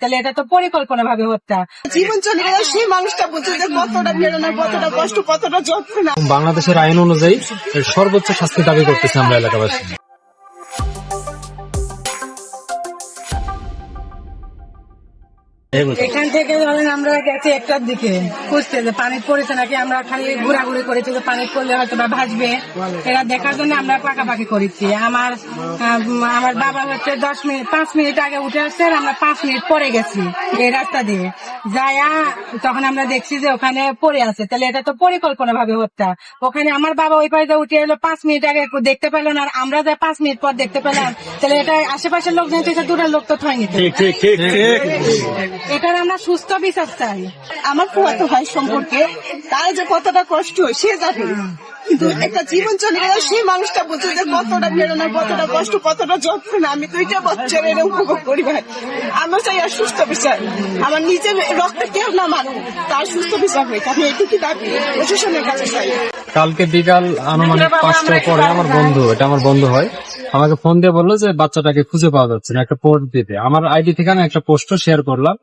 তাহলে এটা তো পরিকল্পনা ভাবে হত্যা। জীবন চলে গেলে সেই মানুষটা বুঝে যে কতটা বেদনা, কতটা কষ্ট, কতটা যন্ত্রণা। বাংলাদেশের আইন অনুযায়ী এর সর্বোচ্চ শাস্তি দাবি করতেছি আমরা এলাকাবাসী। এখান থেকে ধরেন আমরা গেছি একটার দিকে খুঁজতে যে পানি পড়েছে নাকি, আমরা খালি ঘোরাঘুরি করেছি যে পানি পড়লে হয়তো বা ভাসবে, এরা দেখার জন্য আমরা পাকাপাকি করেছি। আমার বাবা হচ্ছে 5 মিনিট আগে উঠে আসছেন, আমরা 5 মিনিট পরে গেছি এই রাস্তা দিয়ে যায়া, তখন আমরা দেখছি যে ওখানে পড়ে আছে। তাহলে এটা তো পরিকল্পনা ভাবে হত্যা। ওখানে আমার বাবা ওই পাশে উঠে এলো 5 মিনিট আগে দেখতে পেল না, আর আমরা যা 5 মিনিট পর দেখতে পেলাম, তাহলে এটা আশেপাশের লোক জানতেছে, দূরের লোক তো হয়নি। এটার আমরা সুস্থ বিচার চাই। আমার ফুয়াতো ভাই সম্পর্কে তার যে কতটা কষ্ট হয় সে জানে, কিন্তু একটা জীবন চলে গেলে সেই মানুষটা বুঝে যে কতটা বেদনা, কতটা কষ্ট, কতটা যন্ত্রণা। আমি 2টা বাচ্চার এটা উপভোগ করি ভাই। আমরা চাই আর সুস্থ বিচার, আমার নিজের রক্ত কেউ না মানুষ, তার সুস্থ বিচার হোক। আমি এটুকু দাবি প্রশাসনের কাছে চাই। কালকে বিকাল আনুমানিক 5টার পরে আমার বন্ধু হয়, আমাকে ফোন দিয়ে বললো যে বাচ্চাটাকে খুঁজে পাওয়া যাচ্ছে না, একটা পোস্ট দিতে। আমার আইডি থেকে আমি একটা পোস্টও শেয়ার করলাম।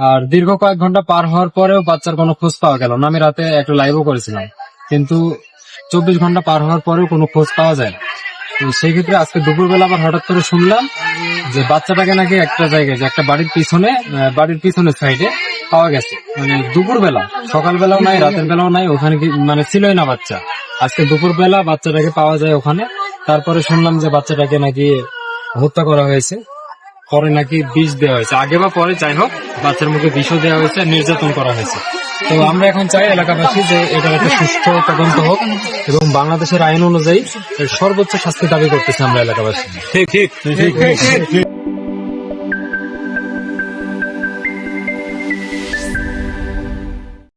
আর দীর্ঘ কয়েক ঘন্টা পার হওয়ার পরেও বাচ্চার কোনো খোঁজ পাওয়া গেল না। আমি রাতে একটা লাইভও করেছিলাম, কিন্তু 24 ঘন্টা পার হওয়ার পরেও কোনো খোঁজ পাওয়া যায় না। সেই ক্ষেত্রে আজকে দুপুরবেলা আবার হঠাৎ করে শুনলাম যে বাচ্চাটাকে নাকি একটা জায়গায়, যে একটা বাড়ির পিছনে সাইডে পাওয়া গেছে। মানে দুপুরবেলা, সকালবেলাও নাই, রাতের বেলাও নাই, ওখানে মানে ছিলই না বাচ্চা। আজকে দুপুরবেলা বাচ্চাটাকে পাওয়া যায় ওখানে। তারপরে শুনলাম যে বাচ্চাটাকে নাকি হত্যা করা হয়েছে, পরে নাকি বিষ দেওয়া হয়েছে, আগে বা পরে যাই হোক বাচ্চার মুখে বিষও দেওয়া হয়েছে, নির্যাতন করা হয়েছে। তো আমরা এখন চাই এলাকাবাসী যে এটার একটা সুষ্ঠু তদন্ত হোক এবং বাংলাদেশের আইন অনুযায়ী এর সর্বোচ্চ শাস্তি দাবি করতেছি আমরা এলাকাবাসী। ঠিক।